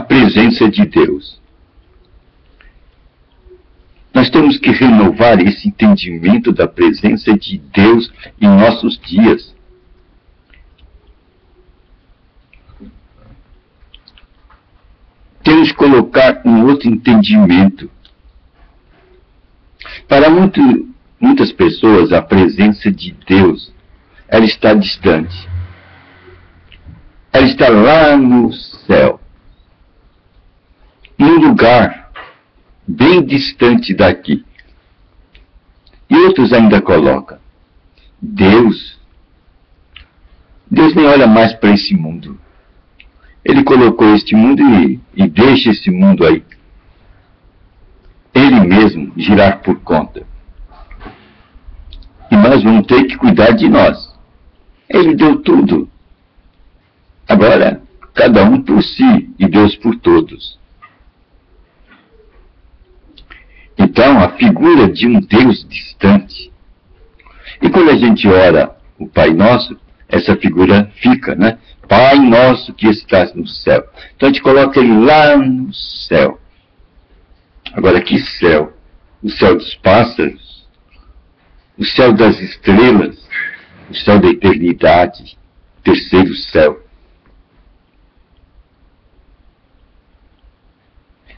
presença de Deus. Nós temos que renovar esse entendimento da presença de Deus em nossos dias. Temos que colocar um outro entendimento. Para muitas pessoas, a presença de Deus, ela está distante. Ela está lá no céu, num lugar bem distante daqui. E outros ainda colocam: Deus nem olha mais para esse mundo. Ele colocou este mundo e deixa esse mundo aí. Ele mesmo girar por conta. E nós vamos ter que cuidar de nós. Ele deu tudo. Agora, cada um por si e Deus por todos. Então, a figura de um Deus distante. E quando a gente ora o Pai Nosso, essa figura fica, né? Pai Nosso que estás no céu. Então a gente coloca ele lá no céu. Agora, que céu? O céu dos pássaros? O céu das estrelas? O céu da eternidade? Terceiro céu.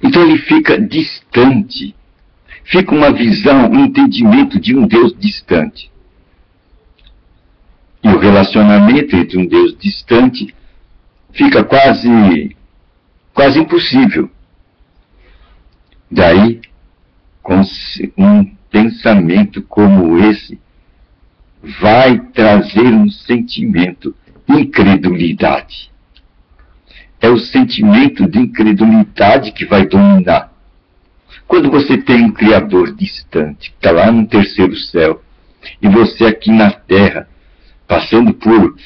Então ele fica distante. Fica uma visão, um entendimento de um Deus distante. E o relacionamento entre um Deus distante fica quase impossível. Daí, com um pensamento como esse, vai trazer um sentimento, incredulidade. É o sentimento de incredulidade que vai dominar. Quando você tem um Criador distante, que está lá no terceiro céu, e você aqui na terra, passando por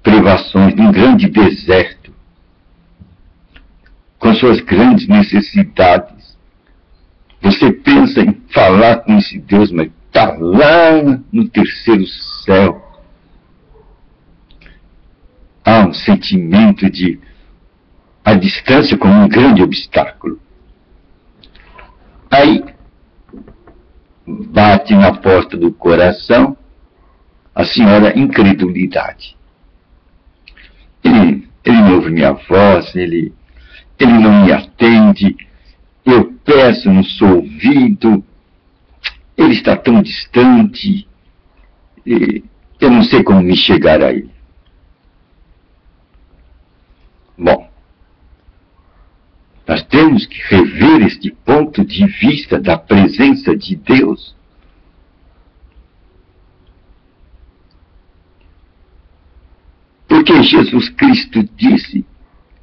privações de um grande deserto, com suas grandes necessidades, você pensa em falar com esse Deus, mas está lá no terceiro céu. Há um sentimento de a distância como um grande obstáculo. Aí, bate na porta do coração a senhora incredulidade. Ele não ouve minha voz, ele não me atende, eu peço, não sou ouvido, ele está tão distante, eu não sei como me chegar a ele. Bom, nós temos que rever este ponto de vista da presença de Deus. Porque Jesus Cristo disse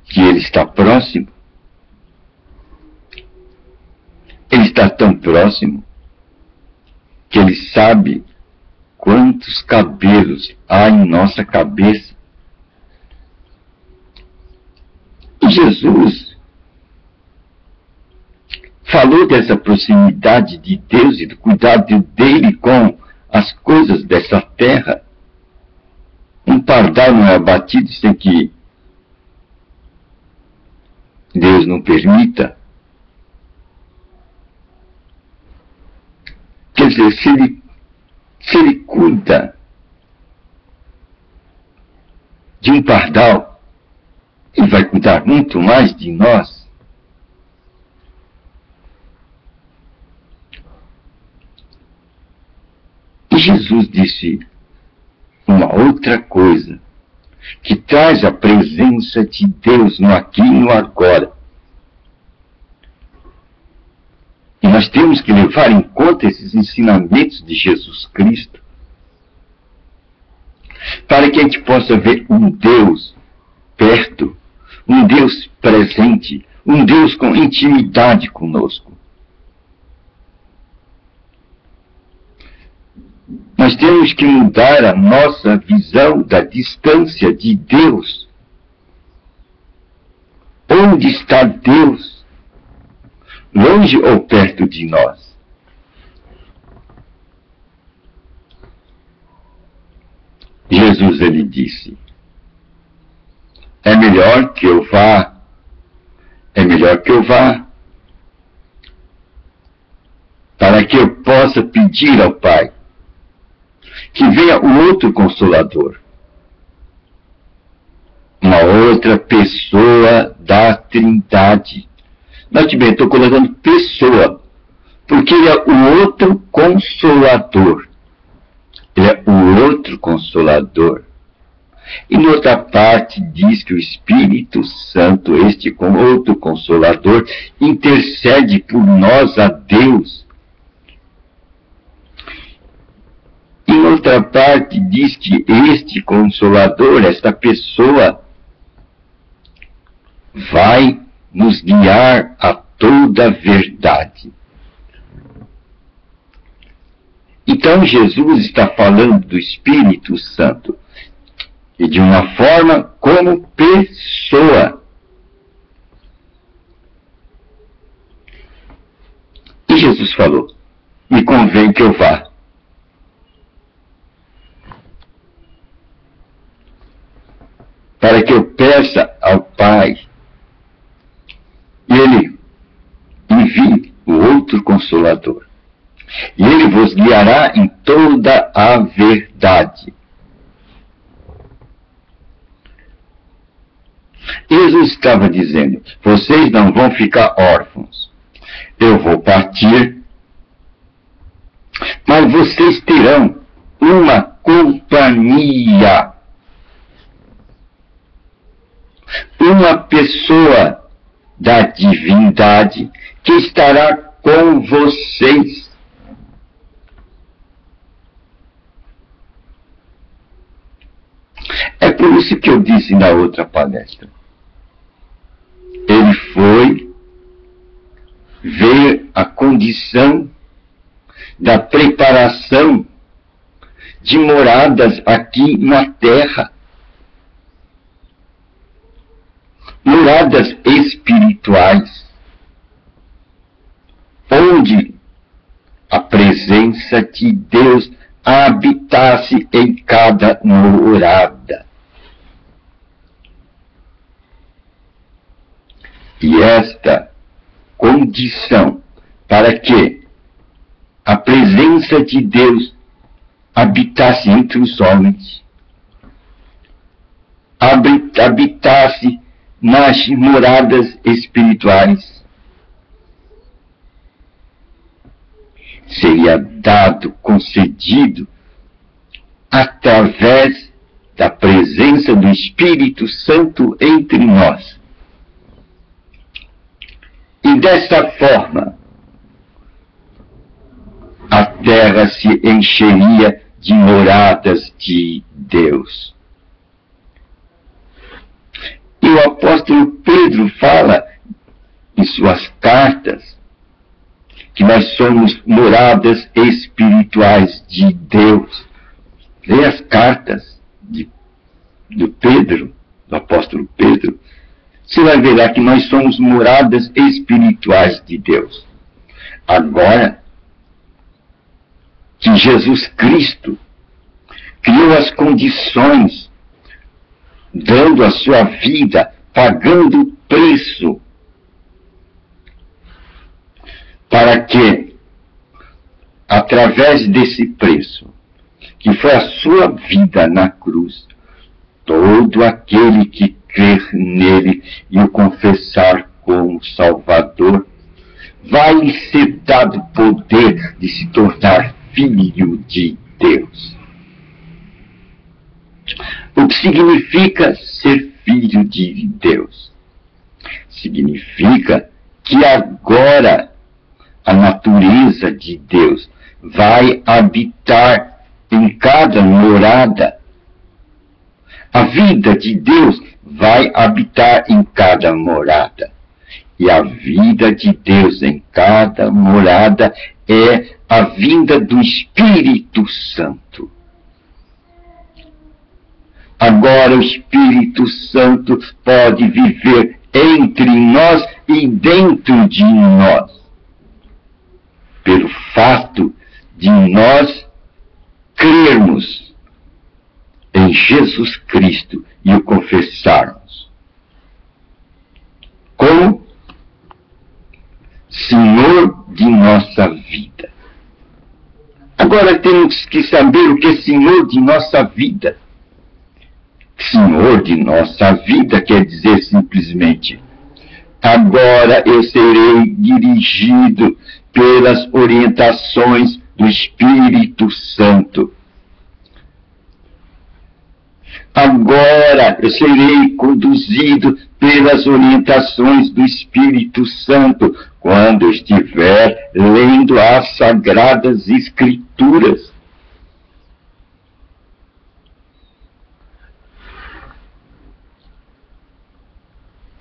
que Ele está próximo. Ele está tão próximo que Ele sabe quantos cabelos há em nossa cabeça. E Jesus falou dessa proximidade de Deus e do cuidado dele com as coisas dessa terra. Um pardal não é abatido sem que Deus não permita. Quer dizer, se ele cuida de um pardal, ele vai cuidar muito mais de nós. E Jesus disse uma outra coisa, que traz a presença de Deus no aqui e no agora. E nós temos que levar em conta esses ensinamentos de Jesus Cristo, para que a gente possa ver um Deus perto, um Deus presente, um Deus com intimidade conosco. Nós temos que mudar a nossa visão da distância de Deus. Onde está Deus? Longe ou perto de nós? Jesus, ele disse, é melhor que eu vá é melhor que eu vá, para que eu possa pedir ao Pai que venha o outro Consolador, uma outra pessoa da Trindade. Note bem, estou colocando pessoa, porque ele é o outro Consolador. Ele é o outro Consolador. E noutra parte diz que o Espírito Santo, este outro Consolador, intercede por nós a Deus. E noutra parte diz que este Consolador, esta pessoa, vai nos guiar a toda a verdade. Então Jesus está falando do Espírito Santo, e de uma forma como pessoa. E Jesus falou: me convém que eu vá. Para que eu peça ao Pai, e Ele envie o outro Consolador. E Ele vos guiará em toda a verdade. Jesus estava dizendo: vocês não vão ficar órfãos. Eu vou partir, mas vocês terão uma companhia. Uma pessoa da divindade que estará com vocês. É por isso que eu disse na outra palestra. Ele foi ver a condição da preparação de moradas aqui na terra. Moradas espirituais, onde a presença de Deus habitasse em cada morada. E esta condição para que a presença de Deus habitasse entre os homens, habitasse nas moradas espirituais, seria dado, concedido, através da presença do Espírito Santo entre nós. E dessa forma, a terra se encheria de moradas de Deus. E o apóstolo Pedro fala em suas cartas que nós somos moradas espirituais de Deus. Leia as cartas do Pedro, do apóstolo Pedro. Você vai ver lá que nós somos moradas espirituais de Deus. Agora que Jesus Cristo criou as condições, dando a sua vida, pagando o preço, para que, através desse preço, que foi a sua vida na cruz, todo aquele que crer nele e o confessar como Salvador, vai lhe ser dado poder de se tornar filho de Deus. O que significa ser filho de Deus? Significa que agora a natureza de Deus vai habitar em cada morada. A vida de Deus vai habitar em cada morada. E a vida de Deus em cada morada é a vinda do Espírito Santo. Agora o Espírito Santo pode viver entre nós e dentro de nós, pelo fato de nós crermos em Jesus Cristo e o confessarmos. Como? Senhor de nossa vida. Agora temos que saber o que é Senhor de nossa vida. Senhor de nossa vida quer dizer simplesmente: agora eu serei dirigido pelas orientações do Espírito Santo. Agora eu serei conduzido pelas orientações do Espírito Santo quando eu estiver lendo as Sagradas Escrituras.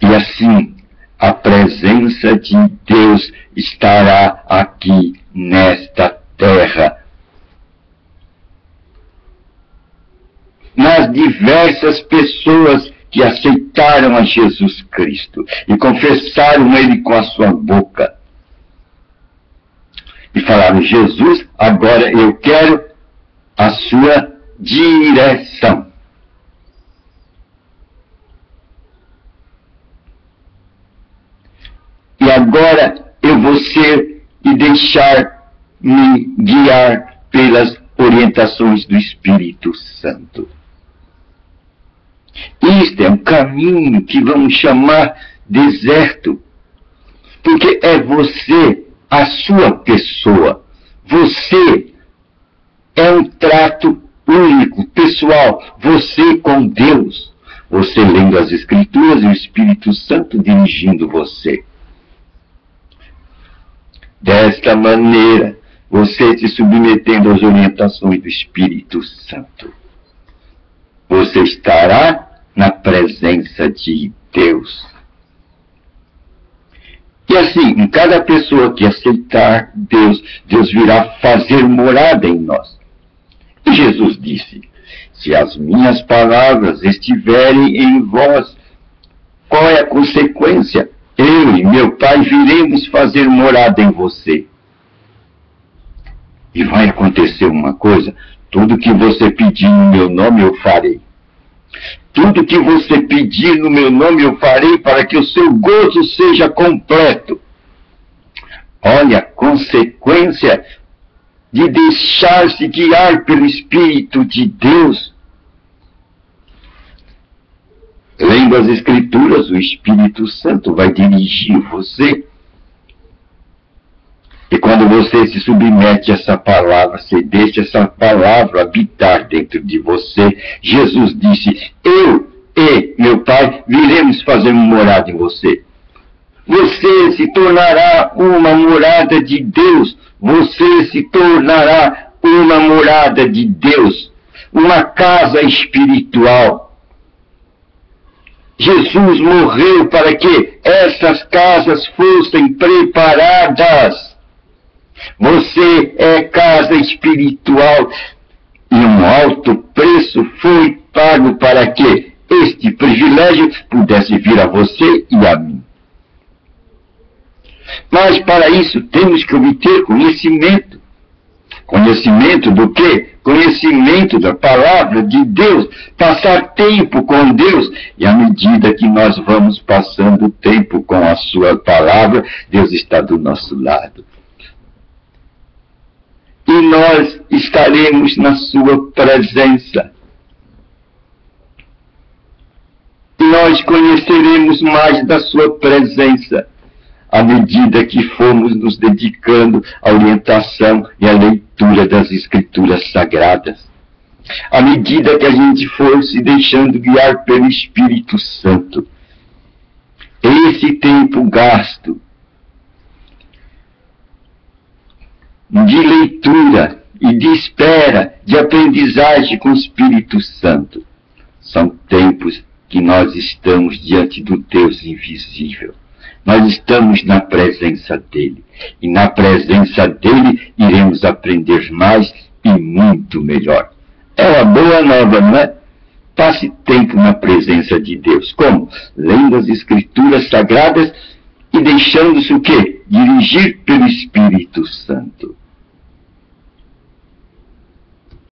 E assim, a presença de Deus estará aqui nesta terra. Nas diversas pessoas que aceitaram a Jesus Cristo e confessaram Ele com a sua boca. E falaram: Jesus, agora eu quero a sua direção. E agora eu vou ser e deixar-me guiar pelas orientações do Espírito Santo. Isto é um caminho que vamos chamar deserto, porque é você, a sua pessoa. Você é um trato único, pessoal, você com Deus. Você lendo as Escrituras e o Espírito Santo dirigindo você. Desta maneira, você se submetendo às orientações do Espírito Santo, você estará na presença de Deus. E assim, em cada pessoa que aceitar Deus, Deus virá fazer morada em nós. E Jesus disse: se as minhas palavras estiverem em vós, qual é a consequência? Eu e meu Pai viremos fazer morada em você. E vai acontecer uma coisa: tudo que você pedir no meu nome eu farei. Tudo que você pedir no meu nome eu farei, para que o seu gozo seja completo. Olha a consequência de deixar-se guiar pelo Espírito de Deus. Lendo as Escrituras, o Espírito Santo vai dirigir você. E quando você se submete a essa palavra, você deixa essa palavra habitar dentro de você. Jesus disse: eu e meu Pai viremos fazer morada em você. Você se tornará uma morada de Deus. Você se tornará uma morada de Deus. Uma casa espiritual. Jesus morreu para que essas casas fossem preparadas. Você é casa espiritual e um alto preço foi pago para que este privilégio pudesse vir a você e a mim. Mas para isso temos que obter conhecimento. Conhecimento do quê? Conhecimento da palavra de Deus. Passar tempo com Deus. E à medida que nós vamos passando tempo com a sua palavra, Deus está do nosso lado. E nós estaremos na sua presença. E nós conheceremos mais da sua presença à medida que formos nos dedicando à orientação e à leitura das Escrituras Sagradas. À medida que a gente for se deixando guiar pelo Espírito Santo. Esse tempo gasto de leitura e de espera, de aprendizagem com o Espírito Santo, são tempos que nós estamos diante do Deus invisível. Nós estamos na presença dele. E na presença dele iremos aprender mais e muito melhor. É uma boa nova, não é? Passe tempo na presença de Deus. Como? Lendo as Escrituras Sagradas e deixando-se o quê? Dirigir pelo Espírito Santo.